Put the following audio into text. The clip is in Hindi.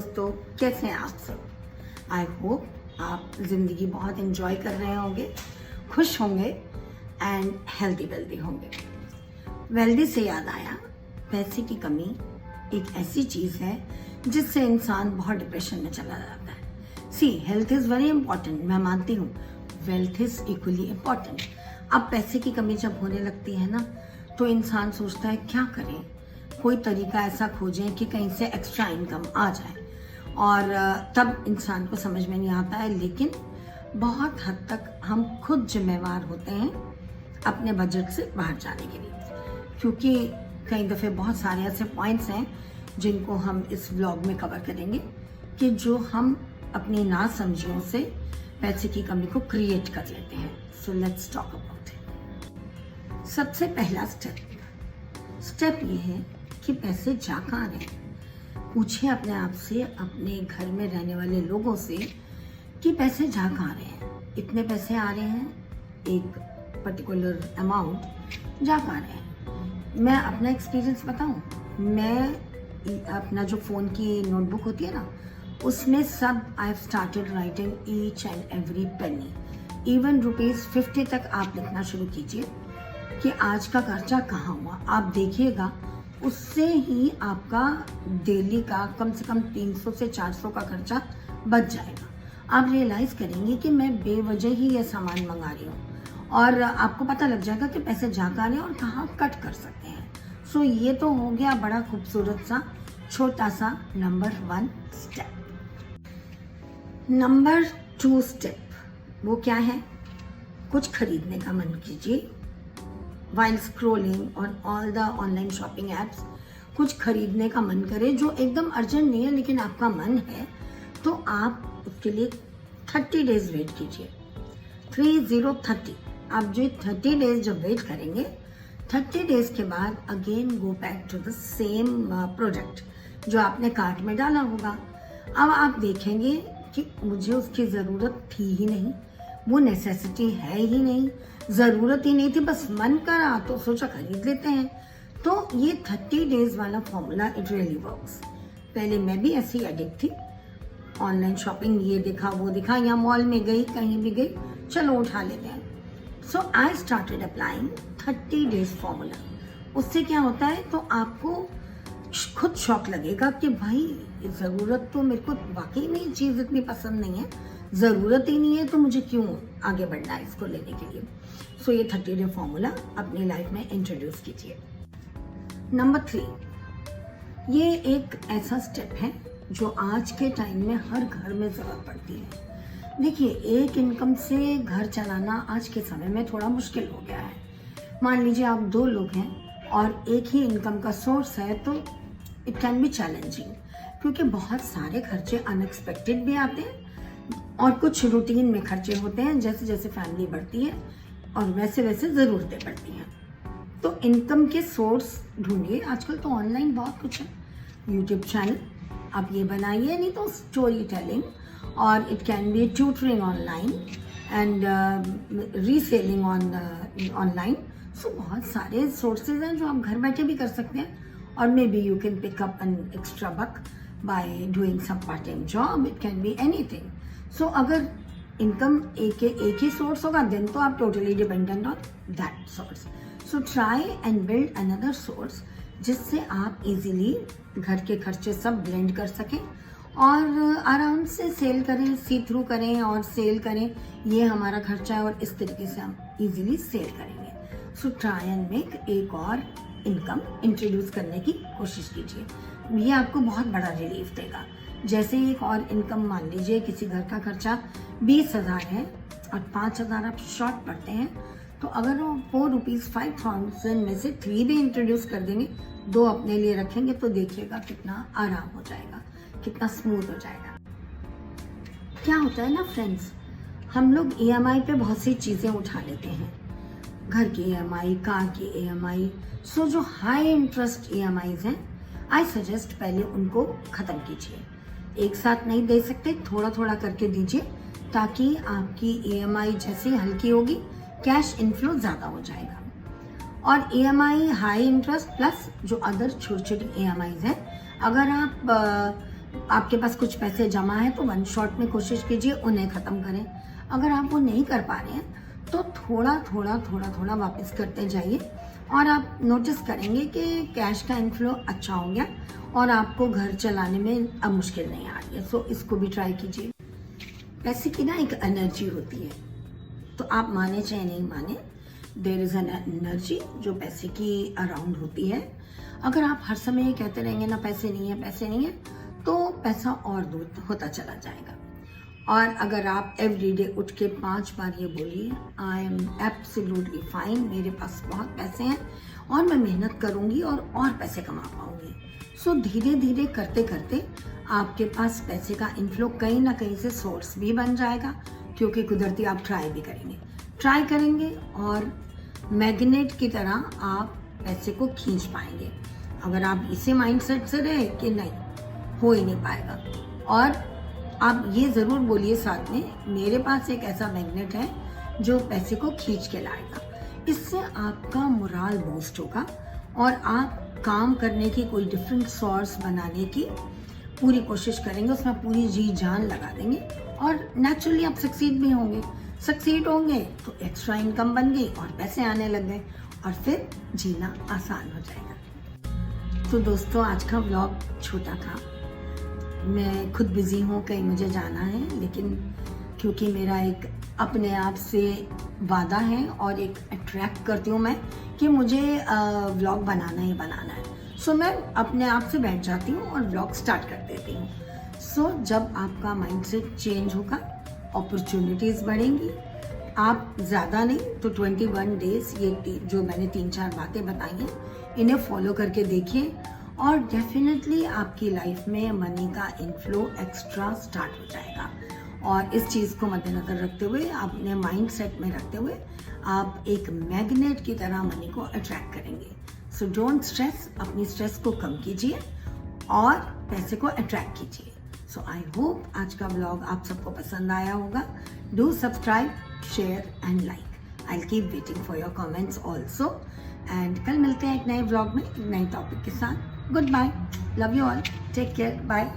दोस्तों, कैसे हैं आप सब। आई होप आप ज़िंदगी बहुत एंजॉय कर रहे होंगे, खुश होंगे एंड हेल्दी वेल्दी होंगे। वेल्दी से याद आया, पैसे की कमी एक ऐसी चीज़ है जिससे इंसान बहुत डिप्रेशन में चला जाता है। सी, हेल्थ इज़ वेरी इंपॉर्टेंट, मैं मानती हूँ, वेल्थ इज़ इक्वली इम्पॉर्टेंट। अब पैसे की कमी जब होने लगती है ना, तो इंसान सोचता है क्या करें, कोई तरीका ऐसा खोजें कि कहीं से एक्स्ट्रा इनकम आ जाए, और तब इंसान को समझ में नहीं आता है। लेकिन बहुत हद तक हम खुद जिम्मेवार होते हैं अपने बजट से बाहर जाने के लिए, क्योंकि कई दफ़े बहुत सारे ऐसे पॉइंट्स हैं जिनको हम इस व्लॉग में कवर करेंगे कि जो हम अपनी नासमझियों से पैसे की कमी को क्रिएट कर लेते हैं। So let's talk about it. सबसे पहला स्टेप ये है कि पैसे जा कहाँ रहे हैं। पूछिए अपने आप से, अपने घर में रहने वाले लोगों से कि पैसे जा कहाँ रहे हैं। इतने पैसे आ रहे हैं, एक पर्टिकुलर अमाउंट जा कहाँ रहे हैं। मैं अपना एक्सपीरियंस बताऊं, मैं अपना जो फ़ोन की नोटबुक होती है ना, उसमें सब I have started writing each and every penny, even ₹50 तक आप लिखना शुरू कीजिए कि आज का खर्चा कहाँ हुआ। आप देखिएगा उससे ही आपका डेली का कम से कम 300 से 400 का खर्चा बच जाएगा। आप रियलाइज़ करेंगे कि मैं बेवजह ही ये सामान मंगा रही हूँ, और आपको पता लग जाएगा कि पैसे जा कहाँ रहे हैं और कहाँ कट कर सकते हैं। सो ये तो हो गया बड़ा खूबसूरत सा छोटा सा नंबर 1 स्टेप। नंबर 2 स्टेप वो क्या है? कुछ खरीदने का मन कीजिए while scrolling on all the online shopping apps। कुछ खरीदने का मन करे जो एकदम अर्जेंट नहीं है, लेकिन आपका मन है, तो आप उसके लिए 30 डेज वेट कीजिए। 30 आप जो 30 डेज जब वेट करेंगे, 30 डेज के बाद again go back to the same product जो आपने कार्ट में डाला होगा। अब आप देखेंगे कि मुझे उसकी ज़रूरत थी ही नहीं, वो नेसेसिटी है ही नहीं, ज़रूरत ही नहीं थी, बस मन करा तो सोचा खरीद लेते हैं। तो ये 30 डेज वाला फॉर्मूला इट रियली वर्क्स। पहले मैं भी ऐसी एडिक्ट थी, ऑनलाइन शॉपिंग, ये देखा वो देखा, या मॉल में गई, कहीं भी गई, चलो उठा लेते हैं। So I started applying 30 days formula. उससे क्या होता है, तो आपको खुद शौक लगेगा कि भाई ज़रूरत तो मेरे को वाकई में ये चीज़ इतनी पसंद नहीं है, ज़रूरत ही नहीं है, तो मुझे क्यों आगे बढ़ना है इसको लेने के लिए। सो ये 30 डे फॉर्मूला अपनी लाइफ में इंट्रोड्यूस कीजिए। नंबर 3, ये एक ऐसा स्टेप है जो आज के टाइम में हर घर में ज़रूरत पड़ती है। देखिए, एक इनकम से घर चलाना आज के समय में थोड़ा मुश्किल हो गया है। मान लीजिए आप 2 लोग हैं और एक ही इनकम का सोर्स है, तो इट कैन बी चैलेंजिंग, क्योंकि बहुत सारे खर्चे अनएक्सपेक्टेड भी आते हैं और कुछ रूटीन में खर्चे होते हैं। जैसे जैसे फैमिली बढ़ती है और वैसे वैसे ज़रूरतें बढ़ती हैं, तो इनकम के सोर्स ढूंढिए। आजकल तो ऑनलाइन बहुत कुछ है, यूट्यूब चैनल आप ये बनाइए, नहीं तो स्टोरी टेलिंग, और it can be tutoring online and reselling online. So बहुत सारे सोर्सेज हैं जो आप घर बैठे भी कर सकते हैं, और maybe you can pick up an extra buck by doing some part time job, it can be anything. So अगर इनकम एक ही सोर्स होगा, देन तो आप totally dependent on that source. So try and build another source, जिससे आप इजीली घर के खर्चे सब ब्लेंड कर सकें और आराम से सेल करें, सी थ्रू करें और सेल करें, ये हमारा खर्चा है और इस तरीके से हम इजीली सेल करेंगे। सो ट्राई एंड मेक एक और इनकम इंट्रोड्यूस करने की कोशिश कीजिए, ये आपको बहुत बड़ा रिलीफ देगा। जैसे एक और इनकम, मान लीजिए किसी घर का खर्चा 20,000 है और 5,000 आप शॉर्ट पड़ते हैं, तो अगर वो ₹5,000 में से 3 भी इंट्रोड्यूस कर देंगे, 2 अपने लिए रखेंगे, तो देखिएगा कितना आराम हो जाएगा, कितना स्मूथ हो जाएगा। क्या होता है ना फ्रेंड्स, हम लोग EMI पे बहुत सी चीज़ें उठा लेते हैं, घर की EMI, कार की EMI। सो जो हाई इंटरेस्ट EMIs हैं, आई सजेस्ट पहले उनको ख़त्म कीजिए। एक साथ नहीं दे सकते, थोड़ा थोड़ा करके दीजिए, ताकि आपकी EMI जैसे हल्की होगी, कैश इनफ्लो ज़्यादा हो जाएगा। और EMI हाई इंटरेस्ट प्लस जो अदर छोटी छोटी EMIs हैं, अगर आप आपके पास कुछ पैसे जमा है तो वन शॉट में कोशिश कीजिए उन्हें ख़त्म करें। अगर आप वो नहीं कर पा रहे हैं तो थोड़ा वापस करते जाइए और आप नोटिस करेंगे कि कैश का इनफ्लो अच्छा हो गया और आपको घर चलाने में अब मुश्किल नहीं आ रही है। सो इसको भी ट्राई कीजिए। पैसे की ना एक एनर्जी होती है, तो आप माने चाहे नहीं माने, देयर इज़ एन एनर्जी जो पैसे की अराउंड होती है। अगर आप हर समय ये कहते रहेंगे ना पैसे नहीं है, तो पैसा और दूर होता चला जाएगा। और अगर आप एवरीडे उठ के 5 बार ये बोलिए, आई एम एब्सोल्युटली फाइन, मेरे पास बहुत पैसे हैं और मैं मेहनत करूँगी और पैसे कमा पाऊँगी। सो धीरे धीरे करते करते आपके पास पैसे का इनफ्लो कहीं ना कहीं से सोर्स भी बन जाएगा, क्योंकि कुदरती आप ट्राई करेंगे और मैग्नेट की तरह आप पैसे को खींच पाएंगे। अगर आप इसी माइंडसेट से रहे कि नहीं, हो ही नहीं पाएगा, और आप ये ज़रूर बोलिए साथ में, मेरे पास एक ऐसा मैग्नेट है जो पैसे को खींच के लाएगा। इससे आपका मोराल बूस्ट होगा और आप काम करने की कोई डिफरेंट सोर्स बनाने की पूरी कोशिश करेंगे, उसमें पूरी जी जान लगा देंगे और नेचुरली आप सक्सीड होंगे तो एक्स्ट्रा इनकम बन गई और पैसे आने लग गए और फिर जीना आसान हो जाएगा। तो दोस्तों, आज का व्लॉग छोटा था, मैं खुद बिजी हूँ, कहीं मुझे जाना है, लेकिन क्योंकि मेरा एक अपने आप से वादा है और एक अट्रैक्ट करती हूँ मैं कि मुझे व्लॉग बनाना ही बनाना है। सो मैं अपने आप से बैठ जाती हूँ और व्लॉग स्टार्ट कर देती हूँ। सो जब आपका माइंडसेट चेंज होगा, अपॉर्चुनिटीज़ बढ़ेंगी। आप ज़्यादा नहीं तो 21 डेज ये जो मैंने 3-4 बातें बताई हैं, इन्हें फॉलो करके देखिए और डेफिनेटली आपकी लाइफ में मनी का इनफ्लो एक्स्ट्रा स्टार्ट हो जाएगा। और इस चीज़ को मद्देनज़र रखते हुए, अपने माइंड सेट में रखते हुए, आप एक मैग्नेट की तरह मनी को अट्रैक्ट करेंगे। सो डोंट स्ट्रेस, अपनी स्ट्रेस को कम कीजिए और पैसे को अट्रैक्ट कीजिए। सो आई होप आज का ब्लॉग आप सबको पसंद आया होगा। Do subscribe, share and like. I will keep waiting for your comments also. And कल मिलते हैं एक नए ब्लॉग में, एक नए टॉपिक के साथ। Goodbye, love you all, take care, bye.